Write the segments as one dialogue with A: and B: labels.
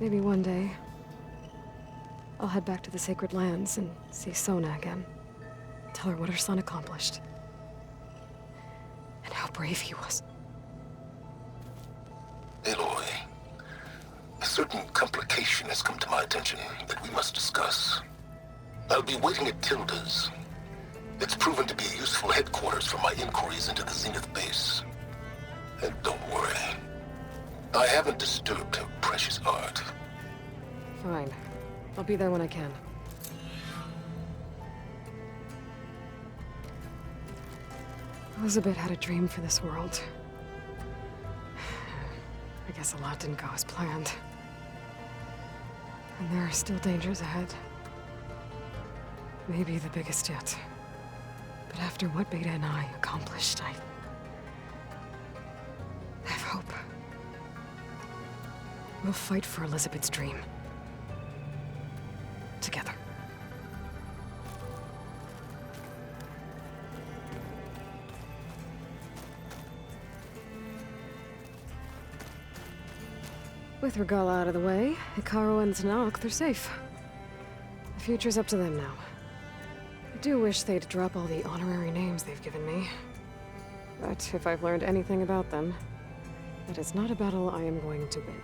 A: Maybe one day, I'll head back to the Sacred Lands and see Sona again. Tell her what her son accomplished. And how brave he was.
B: Aloy, a certain complication has come to my attention that we must discuss. I'll be waiting at Tilda's. It's proven to be a useful headquarters for my inquiries into the Zenith base. And don't worry, I haven't disturbed her precious art.
A: Fine. I'll be there when I can. Elizabeth had a dream for this world. I guess a lot didn't go as planned. And there are still dangers ahead. Maybe the biggest yet. But after what Beta and I accomplished, I have hope. We'll fight for Elizabeth's dream. Together. With Regalla out of the way, Hekarro and Tenakth, they're safe. The future's up to them now. I do wish they'd drop all the honorary names they've given me. But if I've learned anything about them, that is not a battle I am going to win.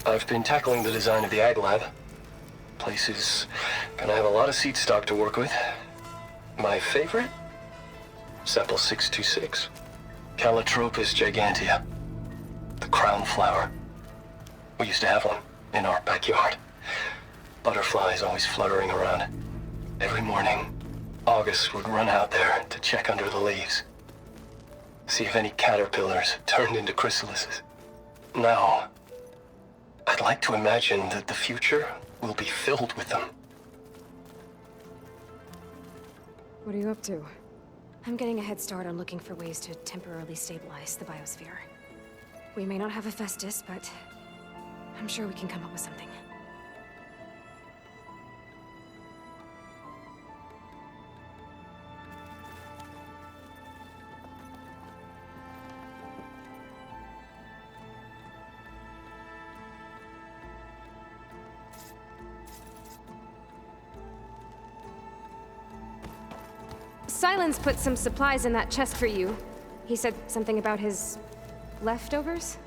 C: I've been tackling the design of the Ag Lab. Place is gonna have a lot of seed stock to work with. My favorite? Sample 626. Calotropis gigantea. The crown flower. We used to have one in our backyard. Butterflies always fluttering around. Every morning, August would run out there to check under the leaves. See if any caterpillars turned into chrysalises. Now, I'd like to imagine that the future will be filled with them.
A: What are you up to?
D: I'm getting a head start on looking for ways to temporarily stabilize the biosphere. We may not have a Festus, but I'm sure we can come up with something. Silence put some supplies in that chest for you. He said something about his leftovers?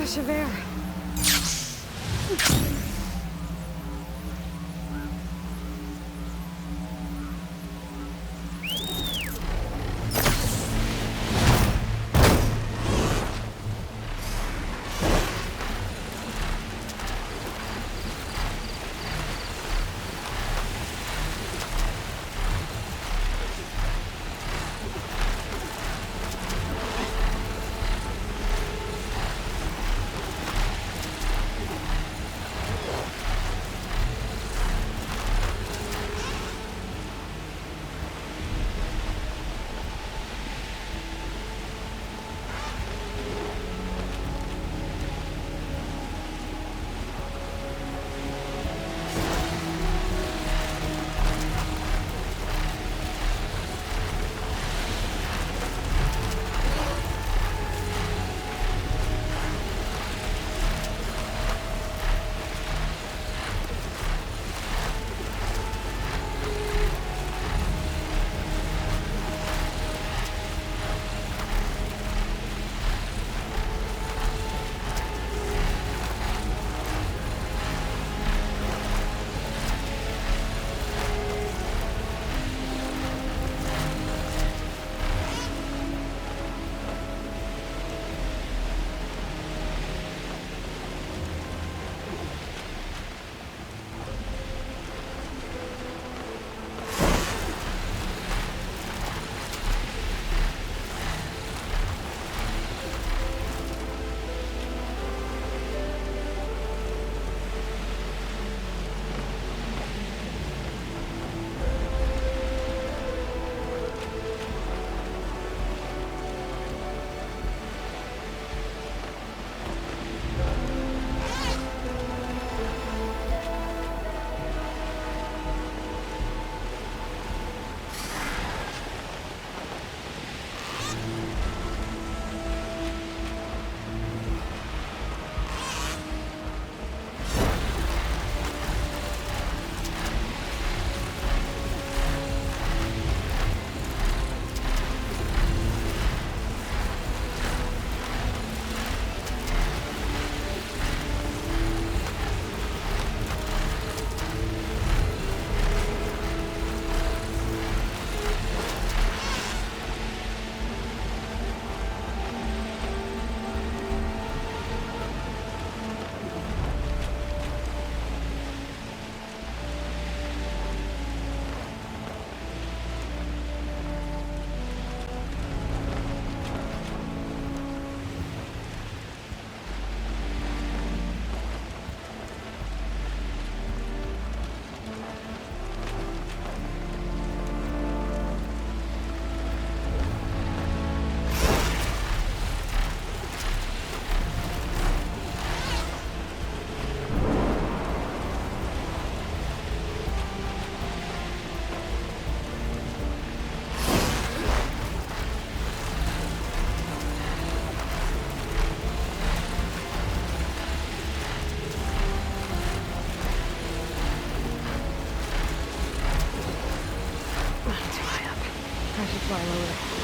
A: Javert. Fly lower.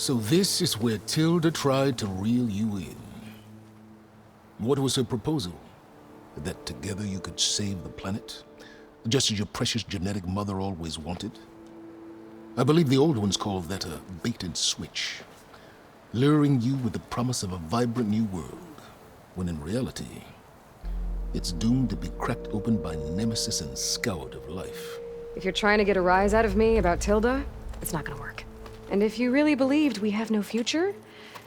B: So this is where Tilda tried to reel you in. What was her proposal? That together you could save the planet? Just as your precious genetic mother always wanted? I believe the old ones called that a bait and switch. Luring you with the promise of a vibrant new world, when in reality, it's doomed to be cracked open by Nemesis and scoured of life.
A: If you're trying to get a rise out of me about Tilda, it's not gonna work. And if you really believed we have no future,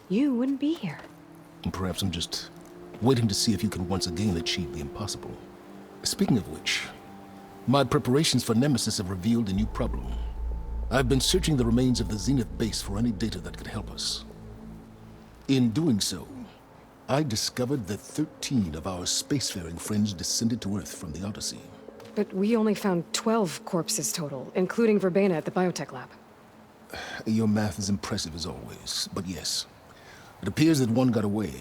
A: you wouldn't be here.
B: And perhaps I'm just waiting to see if you can once again achieve the impossible. Speaking of which, my preparations for Nemesis have revealed a new problem. I've been searching the remains of the Zenith base for any data that could help us. In doing so, I discovered that 13 of our spacefaring friends descended to Earth from the Odyssey.
A: But we only found 12 corpses total, including Verbena at the biotech lab.
B: Your math is impressive as always, but yes. It appears that one got away.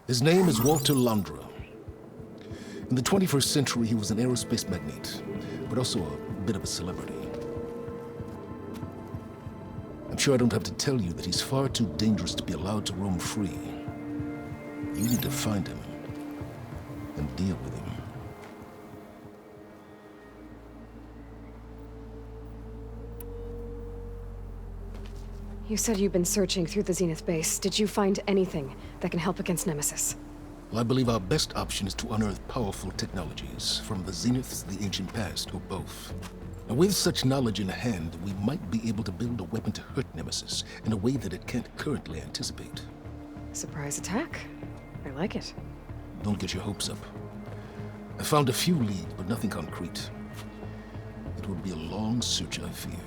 B: His name is Walter Londra. In the 21st century, he was an aerospace magnate, but also a bit of a celebrity. I'm sure I don't have to tell you that he's far too dangerous to be allowed to roam free. You need to find him and deal with him.
A: You said you've been searching through the Zenith base. Did you find anything that can help against Nemesis?
B: Well, I believe our best option is to unearth powerful technologies from the Zeniths, the ancient past, or both. Now, with such knowledge in hand, we might be able to build a weapon to hurt Nemesis in a way that it can't currently anticipate.
A: Surprise attack. I like it.
B: Don't get your hopes up. I found a few leads, but nothing concrete. It will be a long search, I fear.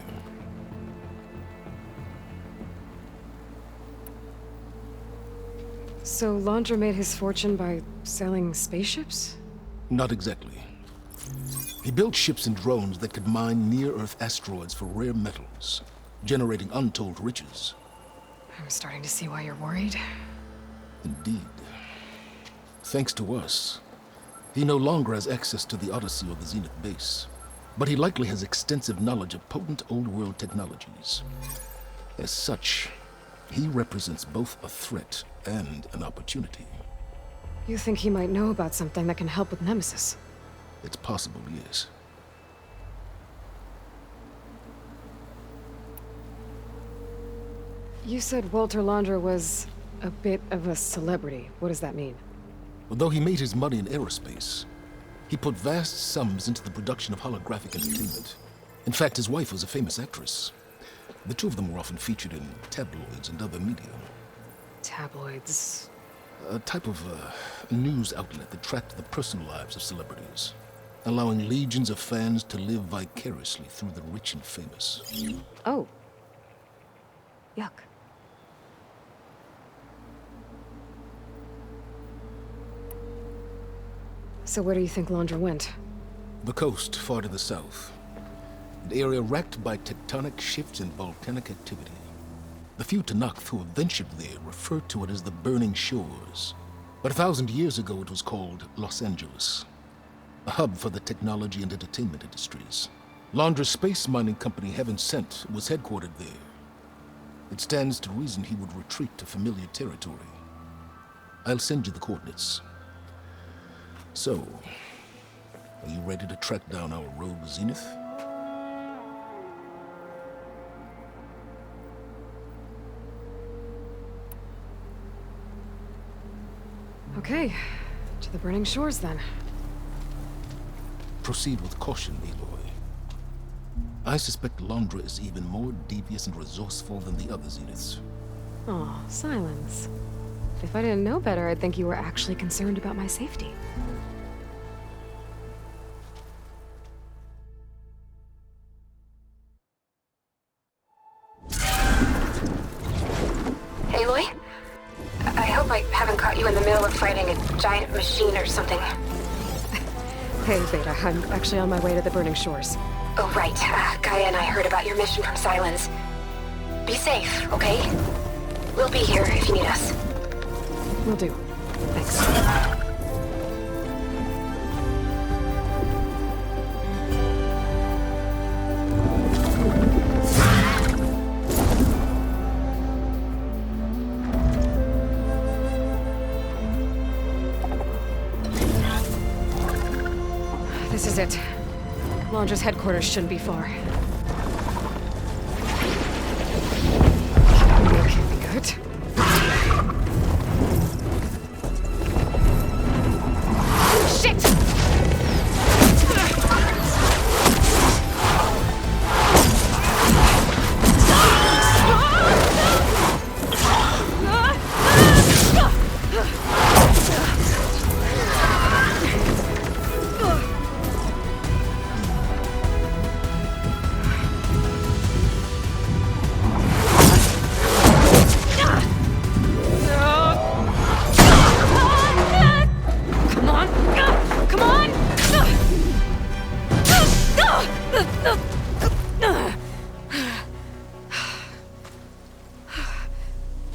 A: So Londra made his fortune by selling spaceships?
B: Not exactly. He built ships and drones that could mine near-Earth asteroids for rare metals, generating untold riches.
A: I'm starting to see why you're worried.
B: Indeed. Thanks to us, he no longer has access to the Odyssey or the Zenith base, but he likely has extensive knowledge of potent old-world technologies. As such, he represents both a threat and an opportunity.
A: You think he might know about something that can help with Nemesis?
B: It's possible, yes.
A: You said Walter Londra was a bit of a celebrity. What does that mean?
B: Although he made his money in aerospace, he put vast sums into the production of holographic entertainment. In fact, his wife was a famous actress. The two of them were often featured in tabloids and other media.
A: Tabloids?
B: A type of news outlet that tracked the personal lives of celebrities, allowing legions of fans to live vicariously through the rich and famous.
A: Oh. Yuck. So where do you think Londra went?
B: The coast, far to the south. An area racked by tectonic shifts and volcanic activity. The few Tenakth who have ventured there refer to it as the Burning Shores. But 1,000 years ago it was called Los Angeles, a hub for the technology and entertainment industries. Londra's space mining company, Heaven Sent, was headquartered there. It stands to reason he would retreat to familiar territory. I'll send you the coordinates. So, are you ready to track down our rogue Zenith?
A: Okay, to the Burning Shores then.
B: Proceed with caution, Aloy. I suspect Londra is even more devious and resourceful than the other Zeniths.
A: Aw, Silence. If I didn't know better, I'd think you were actually concerned about my safety.
D: Aloy? I hope I haven't caught you in the middle of fighting a giant machine or something.
A: Hey, Beta, I'm actually on my way to the Burning Shores.
D: Oh, right. Gaia and I heard about your mission from Silence. Be safe, okay? We'll be here if you need us.
A: Will do. Thanks. This is it. Londra's headquarters shouldn't be far. Okay, good. Shit!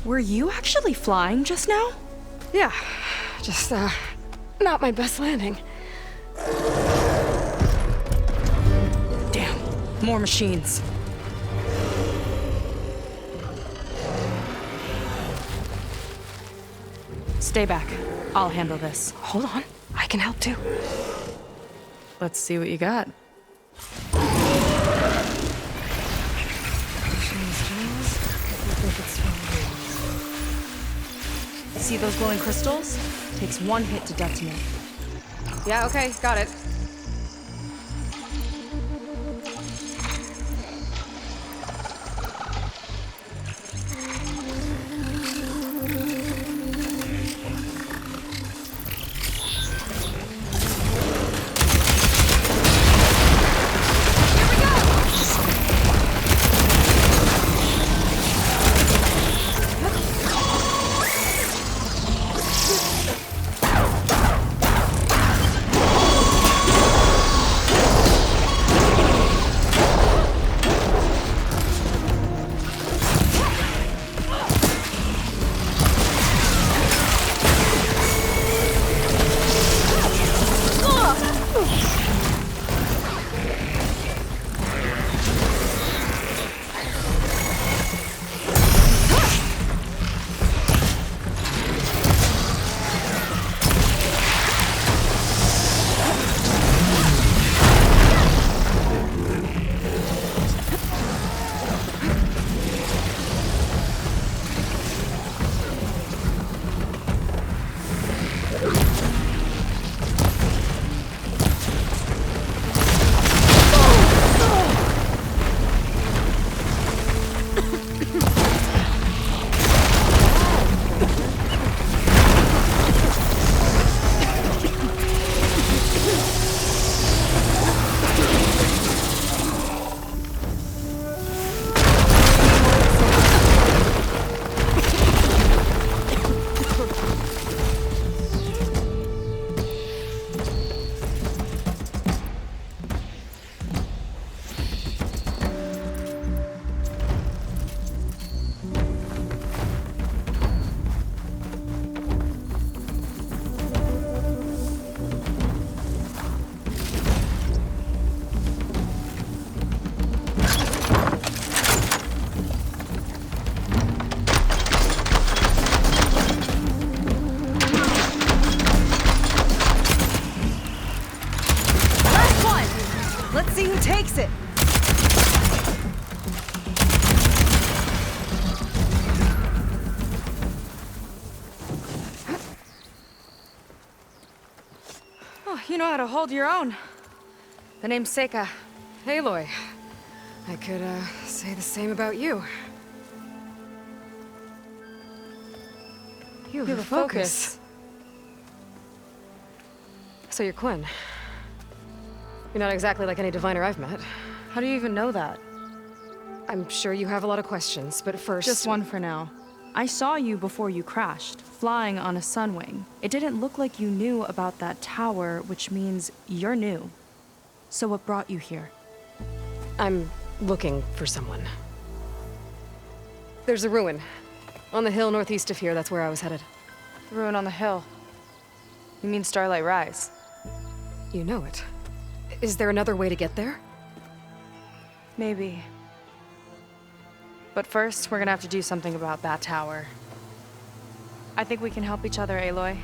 E: Were you actually flying just now?
A: Yeah, just, not my best landing.
E: Damn, more machines. Stay back. I'll handle this.
A: Hold on, I can help too.
E: Let's see what you got. See those glowing crystals? Takes one hit to detonate.
A: Yeah, okay, got it.
E: Let's see who takes it. Oh, you know how to hold your own. The name's Seika.
A: Aloy. I could, say the same about you. You have a focus. So you're Quinn. You're not exactly like any diviner I've met.
E: How do you even know that?
A: I'm sure you have a lot of questions, but first...
E: Just one for now. I saw you before you crashed, flying on a Sunwing. It didn't look like you knew about that tower, which means you're new. So what brought you here?
A: I'm looking for someone. There's a ruin. On the hill northeast of here, that's where I was headed.
E: The ruin on the hill. You mean Starlight Rise?
A: You know it. Is there another way to get there?
E: Maybe. But first, we're gonna have to do something about that tower. I think we can help each other, Aloy.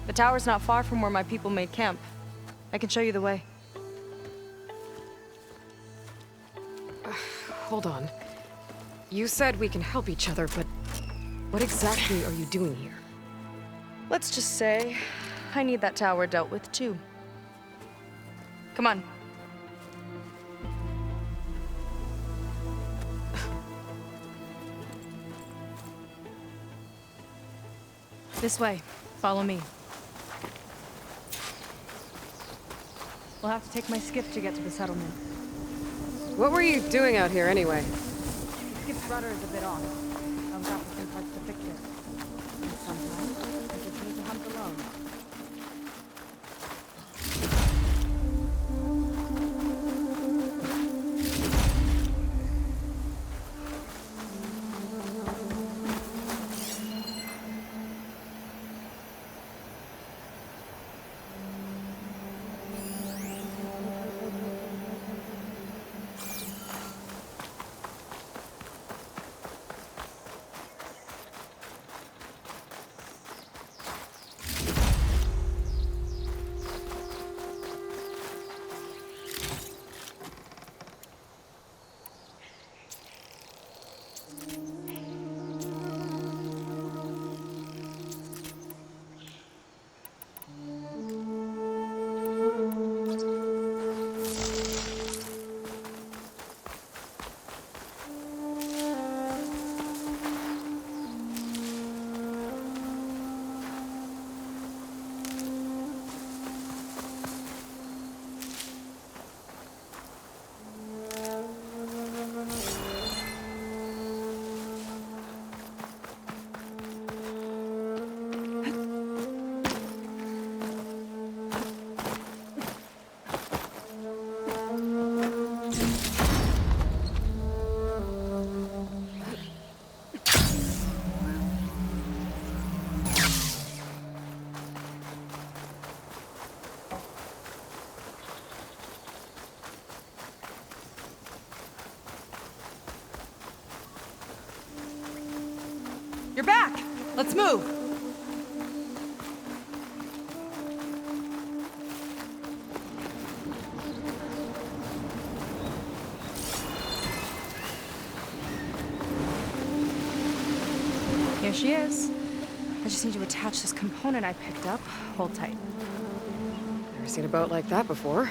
E: The tower's not far from where my people made camp. I can show you the way.
A: hold on. You said we can help each other, but what exactly are you doing here?
E: Let's just say I need that tower dealt with too. Come on. This way. Follow me. We'll have to take my skiff to get to the settlement.
A: What were you doing out here anyway?
E: The skiff's rudder is a bit off. I was after some parts to fix it. And sometimes I just need to hunt alone. You're back! Let's move! Here she is. I just need to attach this component I picked up. Hold tight.
A: Never seen a boat like that before.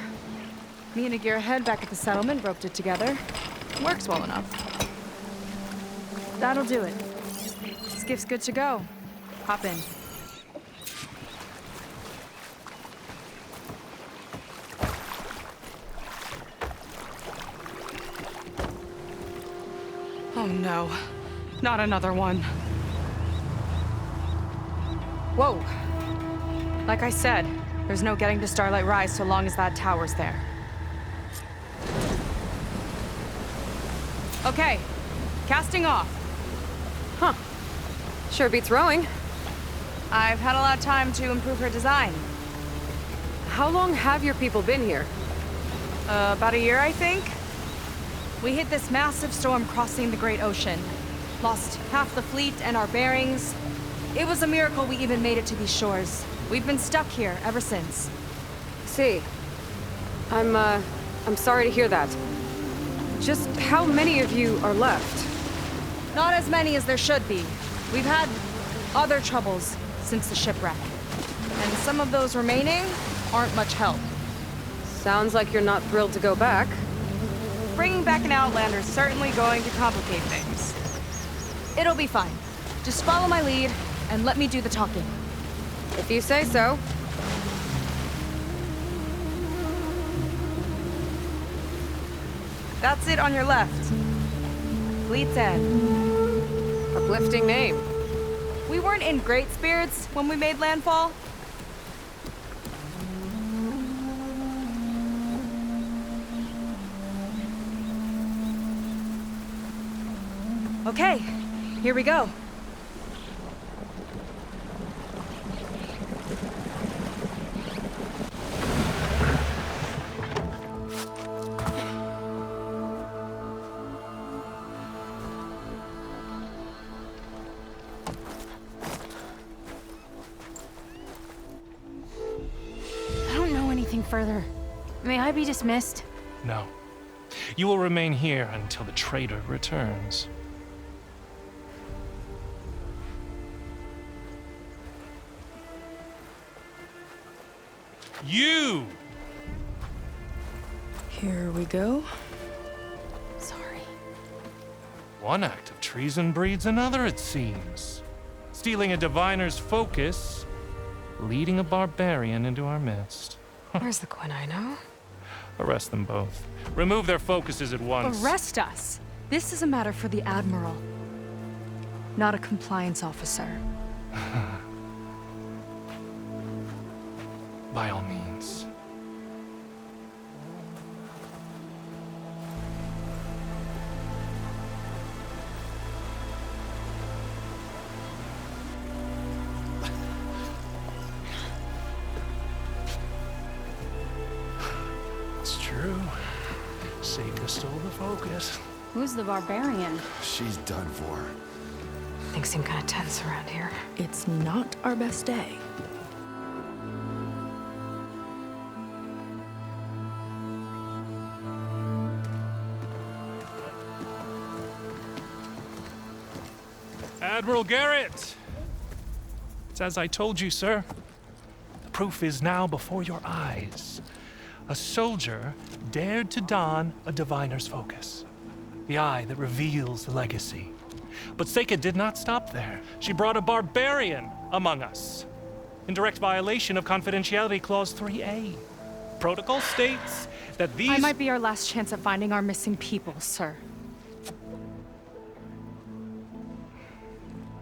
E: Me and a gearhead back at the settlement roped it together. Works well enough. That'll do it. Skiff's good to go. Hop in. Oh no. Not another one. Whoa. Like I said, there's no getting to Starlight Rise so long as that tower's there. Okay. Casting off.
A: Huh. Sure beats rowing.
E: I've had a lot of time to improve her design.
A: How long have your people been here?
E: About a year, I think. We hit this massive storm crossing the Great Ocean. Lost half the fleet and our bearings. It was a miracle we even made it to these shores. We've been stuck here ever since.
A: See. I'm sorry to hear that. Just how many of you are left?
E: Not as many as there should be. We've had other troubles since the shipwreck. And some of those remaining aren't much help.
A: Sounds like you're not thrilled to go back.
E: Bringing back an Outlander is certainly going to complicate things. It'll be fine. Just follow my lead and let me do the talking.
A: If you say so.
E: That's it on your left. Fleet's End.
A: Uplifting name.
E: We weren't in great spirits when we made landfall. Okay, here we go.
D: I don't know anything further. May I be dismissed?
F: No. You will remain here until the traitor returns. You!
G: Here we go.
D: Sorry.
F: One act of treason breeds another, it seems. Stealing a diviner's focus, leading a barbarian into our midst.
A: Where's the Quinn I know?
F: Arrest them both. Remove their focuses at once.
E: Arrest us! This is a matter for the Admiral, not a compliance officer.
F: By all means. It's true. Seika stole the focus.
H: Who's the barbarian?
I: She's done for.
A: Things seem kind of tense around here.
G: It's not our best day.
F: Admiral Garrett! It's as I told you, sir. The proof is now before your eyes. A soldier dared to don a diviner's focus. The eye that reveals the legacy. But Seika did not stop there. She brought a barbarian among us. In direct violation of Confidentiality Clause 3A. Protocol states that these—
E: I might be our last chance at finding our missing people, sir.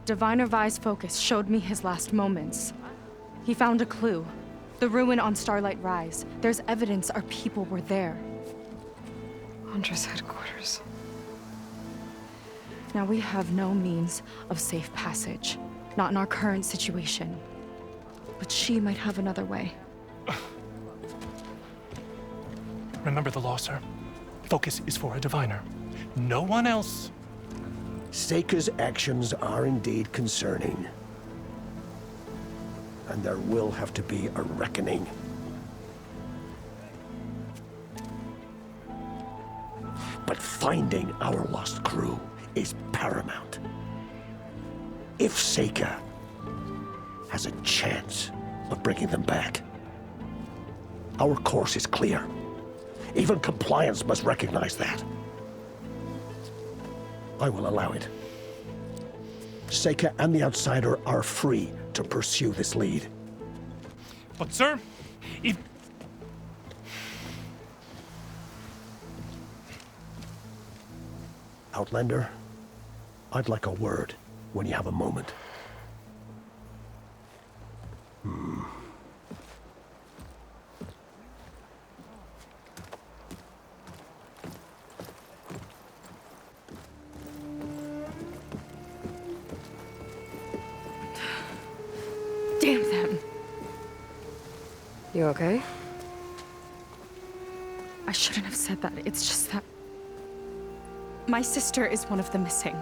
E: Diviner Vi's focus showed me his last moments. He found a clue. The ruin on Starlight Rise. There's evidence our people were there.
A: Huntress headquarters.
E: Now we have no means of safe passage. Not in our current situation. But she might have another way.
F: Remember the law, sir. Focus is for a diviner. No one else.
J: Seika's actions are indeed concerning. And there will have to be a reckoning. But finding our lost crew is paramount. If Seika has a chance of bringing them back, our course is clear. Even compliance must recognize that. I will allow it. Seika and the Outsider are free to pursue this lead.
F: But, sir, if...
J: Outlander, I'd like a word when you have a moment.
E: Damn them.
A: You okay?
E: I shouldn't have said that. It's just that my sister is one of the missing.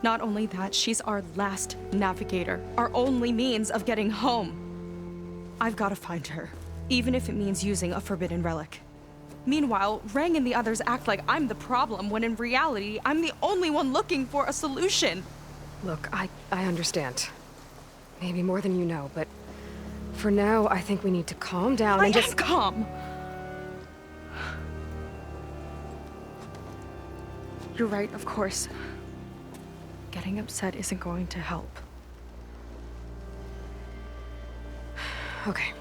E: Not only that, she's our last navigator, our only means of getting home. I've got to find her, even if it means using a forbidden relic. Meanwhile, Rang and the others act like I'm the problem, when in reality, I'm the only one looking for a solution.
A: Look, I understand. Maybe more than you know, but for now, I think we need to calm down and just—
E: calm. You're right, of course. Getting upset isn't going to help.
A: Okay.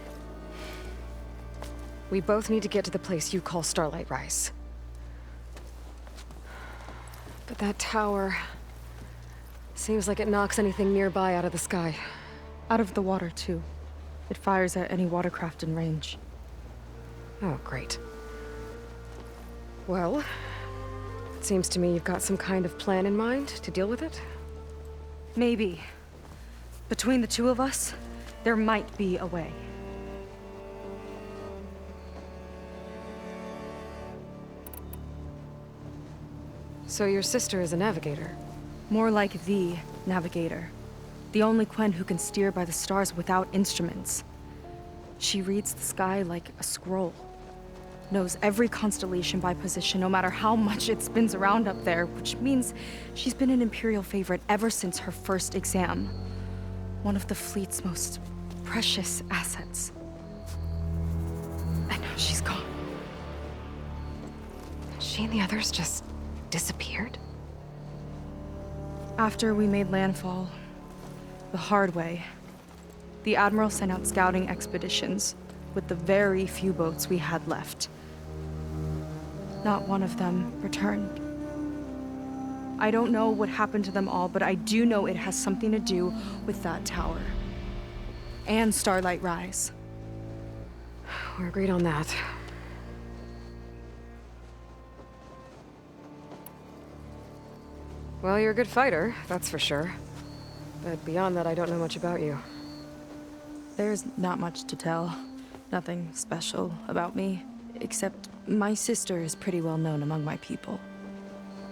A: We both need to get to the place you call Starlight Rise. But that tower seems like it knocks anything nearby out of the sky.
E: Out of the water, too. It fires at any watercraft in range.
A: Oh, great. Well, it seems to me you've got some kind of plan in mind to deal with it.
E: Maybe. Between the two of us, there might be a way.
A: So your sister is a navigator?
E: More like the navigator. The only Quen who can steer by the stars without instruments. She reads the sky like a scroll. knows every constellation by position, no matter how much it spins around up there, which means she's been an Imperial favorite ever since her first exam. One of the fleet's most precious assets. And now she's gone.
A: She and the others just disappeared?
E: After we made landfall, the hard way, the Admiral sent out scouting expeditions with the very few boats we had left. Not one of them returned. I don't know what happened to them all, but I do know it has something to do with that tower. And Starlight Rise.
A: We're agreed on that. Well, you're a good fighter, that's for sure. But beyond that, I don't know much about you.
E: There's not much to tell. Nothing special about me, except my sister is pretty well known among my people.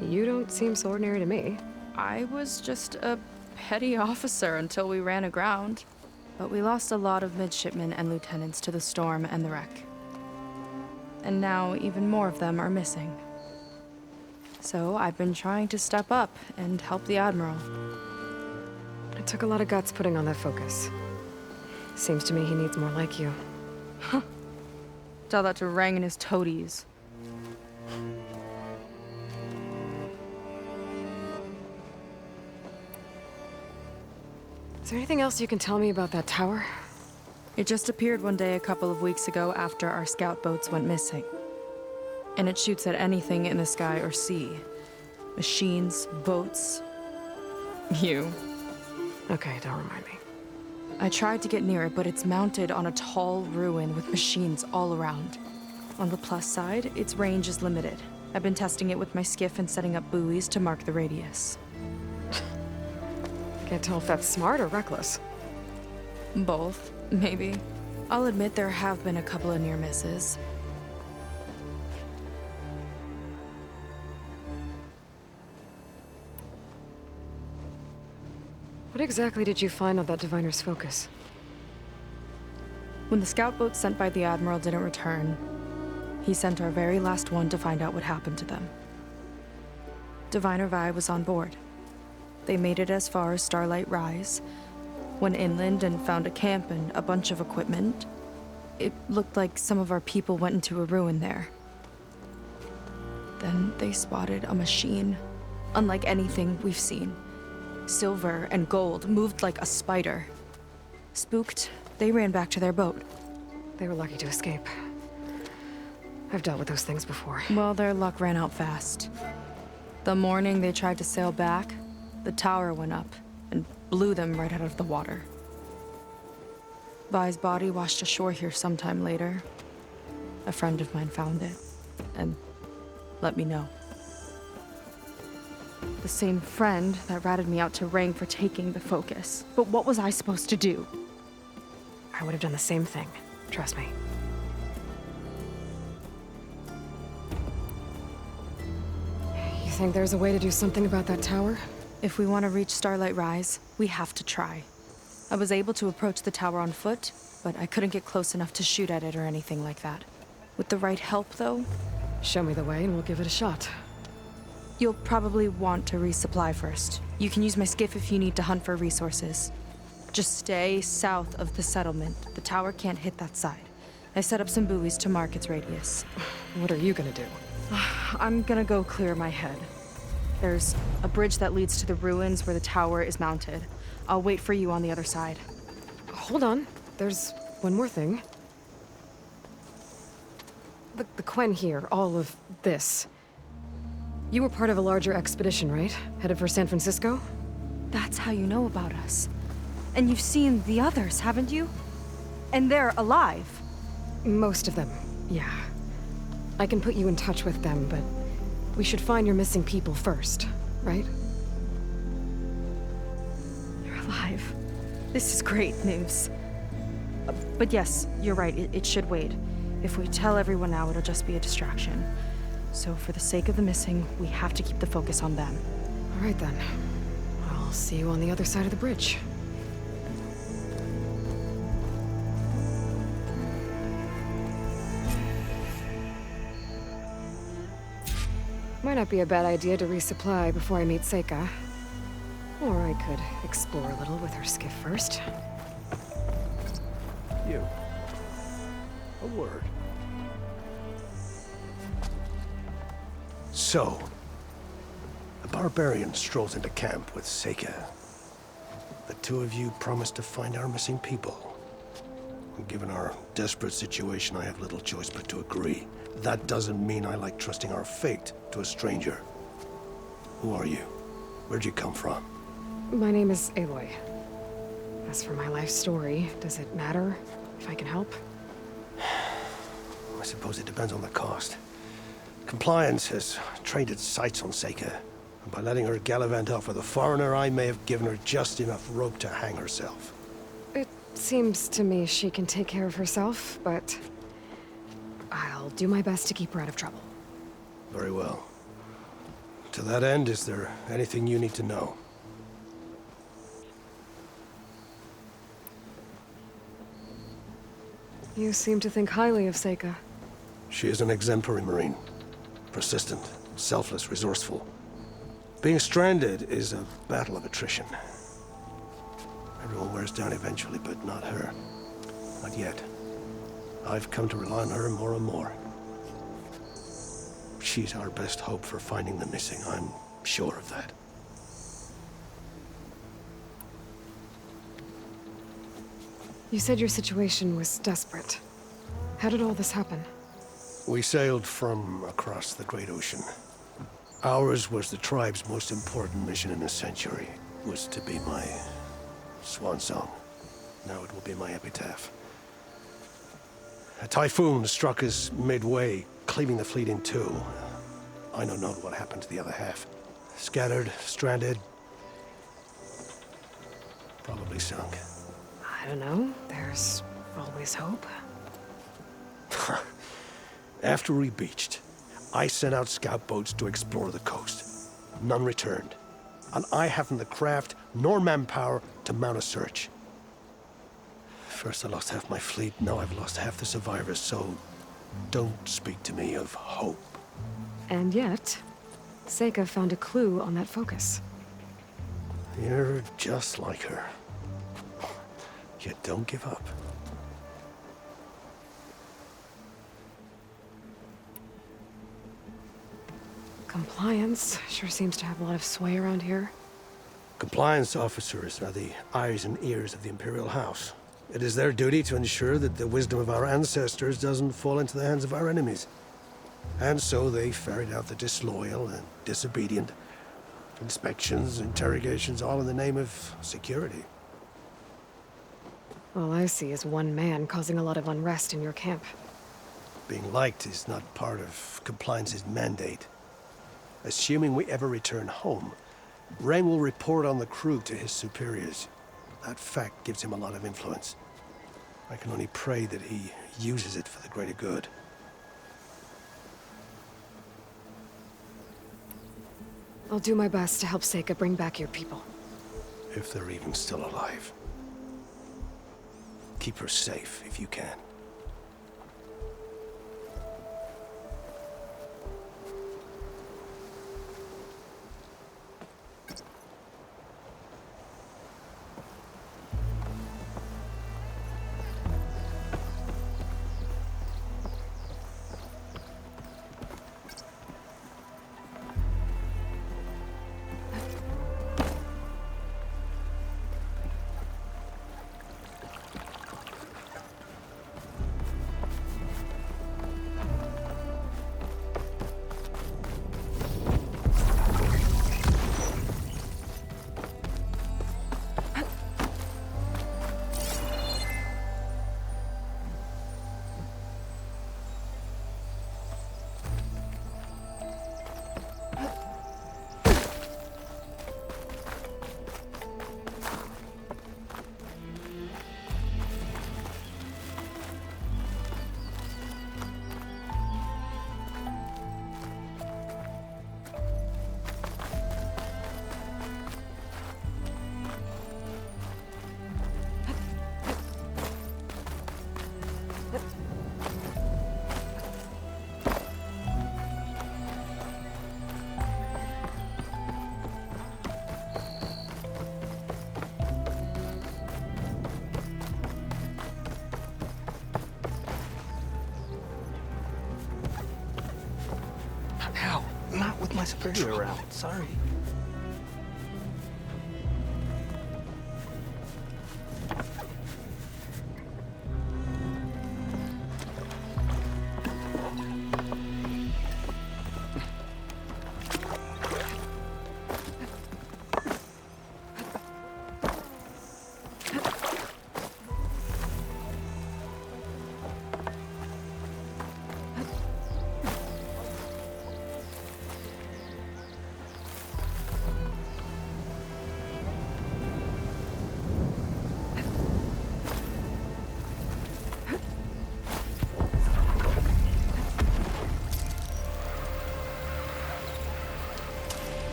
A: You don't seem so ordinary to me.
E: I was just a petty officer until we ran aground. But we lost a lot of midshipmen and lieutenants to the storm and the wreck. And now even more of them are missing. So I've been trying to step up and help the Admiral.
A: It took a lot of guts putting on that focus. Seems to me he needs more like you.
E: Tell that to Rang and his toadies.
A: Is there anything else you can tell me about that tower?
E: It just appeared one day a couple of weeks ago after our scout boats went missing. And it shoots at anything in the sky or sea. Machines, boats, you.
A: Okay, don't remind me.
E: I tried to get near it, but it's mounted on a tall ruin with machines all around. On the plus side, its range is limited. I've been testing it with my skiff and setting up buoys to mark the radius.
A: Can't tell if that's smart or reckless.
E: Both, maybe. I'll admit there have been a couple of near misses.
A: What exactly did you find on that Diviner's focus?
E: When the scout boat sent by the Admiral didn't return, he sent our very last one to find out what happened to them. Diviner Vi was on board. They made it as far as Starlight Rise, went inland and found a camp and a bunch of equipment. It looked like some of our people went into a ruin there. Then they spotted a machine, unlike anything we've seen. Silver and gold, moved like a spider. Spooked, they ran back to their boat.
A: They were lucky to escape. I've dealt with those things before.
E: Well, their luck ran out fast. The morning they tried to sail back, the tower went up and blew them right out of the water. Vi's body washed ashore here sometime later. A friend of mine found it and let me know. The same friend that ratted me out to Rang for taking the focus. But what was I supposed to do?
A: I would have done the same thing. Trust me. You think there's a way to do something about that tower?
E: If we want to reach Starlight Rise, we have to try. I was able to approach the tower on foot, but I couldn't get close enough to shoot at it or anything like that. With the right help, though,
A: Show me the way and we'll give it a shot.
E: you'll probably want to resupply first. You can use my skiff if you need to hunt for resources. Just stay south of the settlement. The tower can't hit that side. I set up some buoys to mark its radius.
A: What are you gonna do?
E: I'm gonna go clear my head. There's a bridge that leads to the ruins where the tower is mounted. I'll wait for you on the other side.
A: Hold on. There's one more thing. The Quen here, all of this. You were part of a larger expedition, right? Headed for San Francisco?
E: That's how you know about us. And you've seen the others, haven't you? And they're alive.
A: Most of them, yeah. I can put you in touch with them, but we should find your missing people first, right?
E: They're alive. This is great news. But yes, you're right, it should wait. If we tell everyone now, it'll just be a distraction. So for the sake of the missing, we have to keep the focus on them.
A: All right then. I'll see you on the other side of the bridge. Might not be a bad idea to resupply before I meet Seika. Or I could explore a little with her skiff first.
J: You. A word. So, a barbarian strolls into camp with Seika. The two of you promised to find our missing people. Given our desperate situation, I have little choice but to agree. That doesn't mean I like trusting our fate to a stranger. Who are you? Where'd you come from?
A: My name is Aloy. As for my life story, does it matter if I can help?
J: I suppose it depends on the cost. Compliance has trained its sights on Seika, and by letting her gallivant off with a foreigner, I may have given her just enough rope to hang herself.
A: It seems to me she can take care of herself, but I'll do my best to keep her out of trouble.
J: Very well. To that end, is there anything you need to know?
A: You seem to think highly of Seika.
J: She is an exemplary Marine. Persistent, selfless, resourceful. Being stranded is a battle of attrition. Everyone wears down eventually, but not her. Not yet. I've come to rely on her more and more. She's our best hope for finding the missing, I'm sure of that.
A: You said your situation was desperate. How did all this happen?
J: We sailed from across the Great Ocean. Ours was the tribe's most important mission in a century. It was to be my swan song. Now it will be my epitaph. A typhoon struck us midway, cleaving the fleet in two. I know not what happened to the other half. Scattered, stranded, probably sunk.
A: I don't know. There's always hope.
J: After we beached, I sent out scout boats to explore the coast. None returned. And I haven't the craft nor manpower to mount a search. First I lost half my fleet, now I've lost half the survivors, so don't speak to me of hope.
A: And yet, Seika found a clue on that focus.
J: You're just like her. Yet don't give up.
A: Compliance sure seems to have a lot of sway around here.
J: Compliance officers are the eyes and ears of the Imperial House. It is their duty to ensure that the wisdom of our ancestors doesn't fall into the hands of our enemies. And so they ferret out the disloyal and disobedient. Inspections, interrogations, all in the name of security.
A: All I see is one man causing a lot of unrest in your camp.
J: Being liked is not part of Compliance's mandate. Assuming we ever return home, Rang will report on the crew to his superiors. That fact gives him a lot of influence. I can only pray that he uses it for the greater good.
A: I'll do my best to help Seika bring back your people.
J: If they're even still alive. Keep her safe if you can.
F: my superior around. Sorry.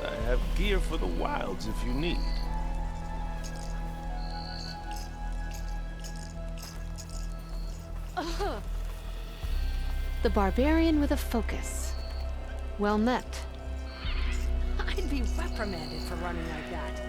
H: I have gear for the wilds if you need.
E: The barbarian with a focus. Well met.
I: I'd be reprimanded for running like that.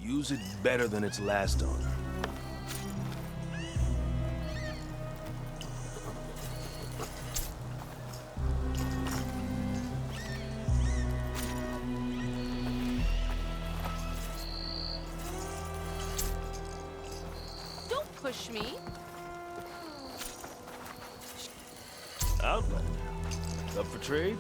H: Use it better than its last owner.
E: Don't push me.
H: Outlander. Up for trade?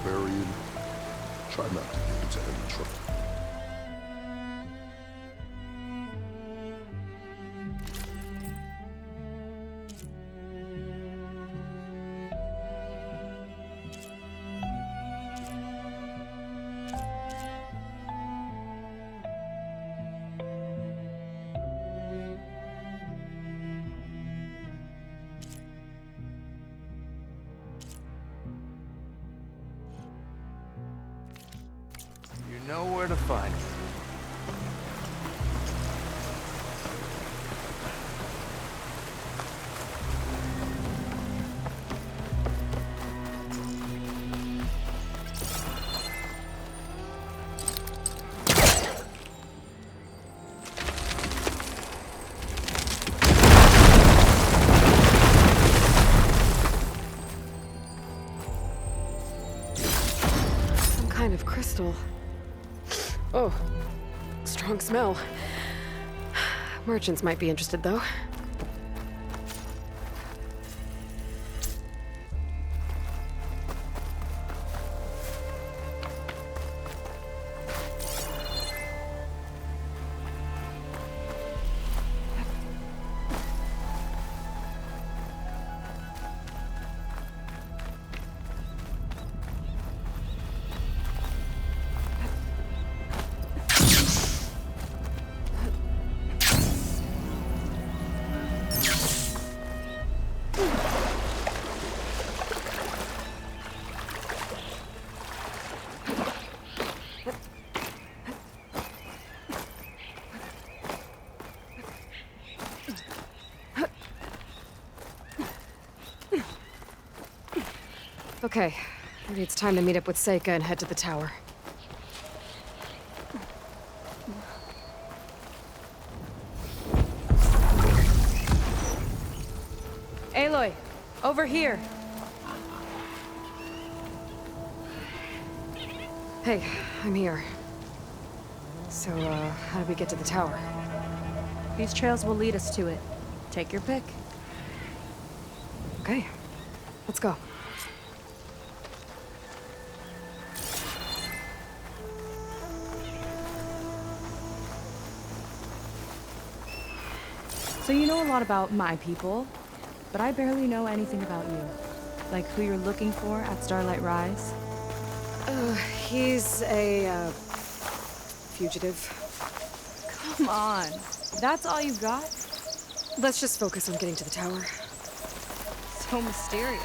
K: barbarian. Try not to get into any trouble.
L: You know where to find me.
A: Some kind of crystal. Oh, strong smell. Merchants might be interested, though. Okay, maybe it's time to meet up with Seika and head to the tower.
E: Aloy, over here.
A: Hey, I'm here. So, how do we get to the tower?
E: These trails will lead us to it. Take your pick.
A: Okay, let's go.
E: So you know a lot about my people, but I barely know anything about you. Like who you're looking for at Starlight Rise.
A: He's a, fugitive.
E: Come on. That's all you got?
A: Let's just focus on getting to the tower.
E: So mysterious.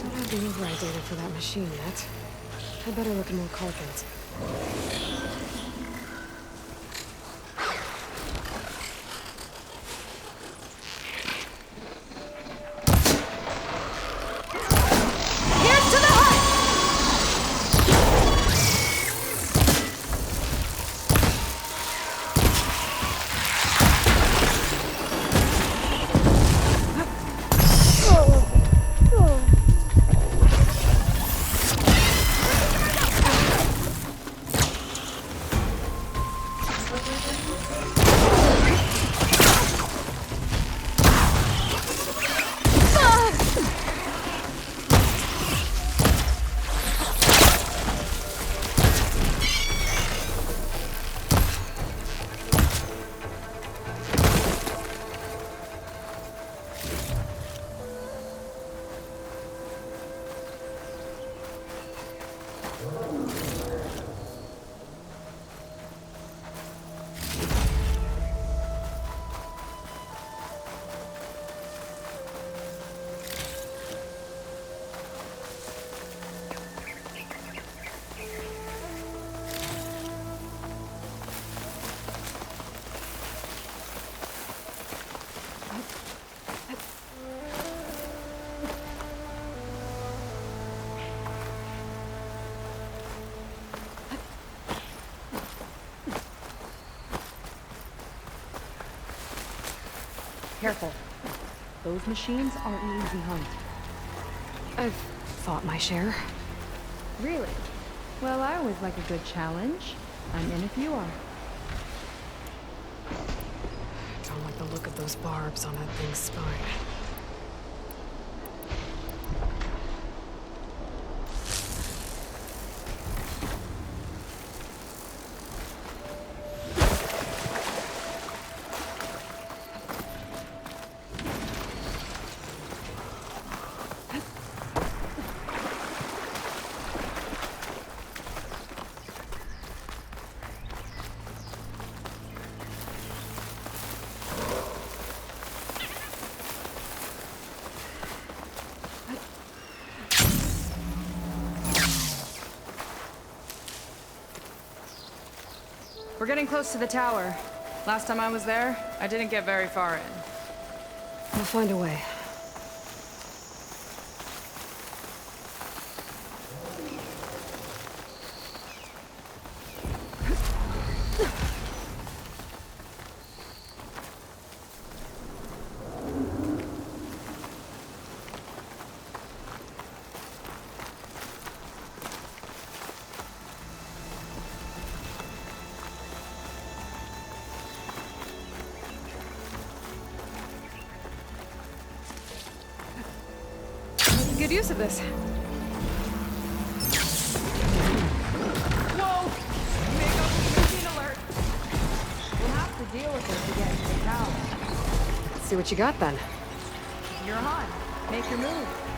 A: Don't have the override data for that machine yet. I better look at more cauldrons.
E: Careful. Those machines aren't an easy hunt.
A: I've fought my share.
E: Really? Well, I always like a good challenge. I'm in if you are.
A: look at those barbs on that thing's spine.
E: We're getting close to the tower. Last time I was there, I didn't get very far in.
A: We'll find a way. Good use of this.
E: Whoa! Machine alert! We'll have to deal with it to get into the tower.
A: Let's see what you got then.
E: You're on. Make your move.